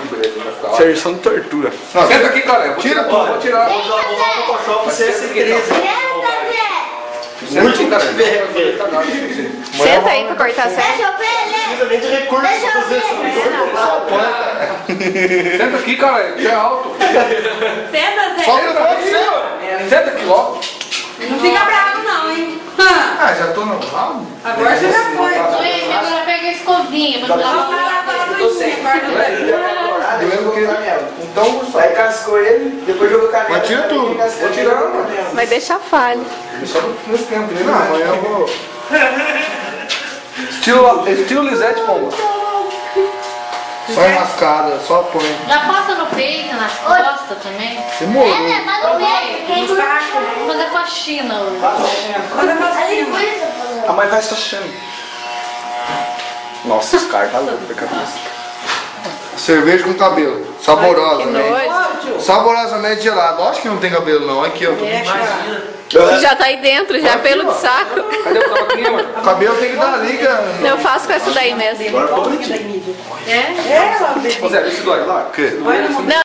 Que beleza, vai ficar lá. Servição de tortura. Não, senta aqui, cara. Tira tudo. Vou tirar. Vou usar o Photoshop CS13. Senta aqui, cara. Senta aí pra cortar certo. Não precisa nem de recurso pra fazer isso. Senta aqui, cara. Você é alto. Senta, Zé. Senta aqui logo. Não fica bravo não, hein? Ah, já tô no ralo? Agora você já foi. Oi, agora pega a escovinha. Vamos lá. Então, aí cascou ele, depois jogou canela. Mas tira tudo. Vou tirar, mano. Vai deixar falha. Só no esquema dele. Não, amanhã eu vou. Estilo Lisete Pomba. Só enrascada, só põe. Já passa no peito, nas costas também. Demorou. Vamos fazer faxina hoje. A mãe vai assustando. Nossa, esse cara tá louco da cabeça. Cerveja com cabelo. Saborosa, Que né? nojo. Saborosamente gelado. Lógico que não tem cabelo, não. Aqui, ó. Já tá aí dentro, já pelo de saco. Cadê o tabaquinho, mano? O cabelo tem que dar liga. Eu faço com essa daí mesmo. Agora ficou bonitinho. É? Ô Zé, esse dói lá? O quê? Não.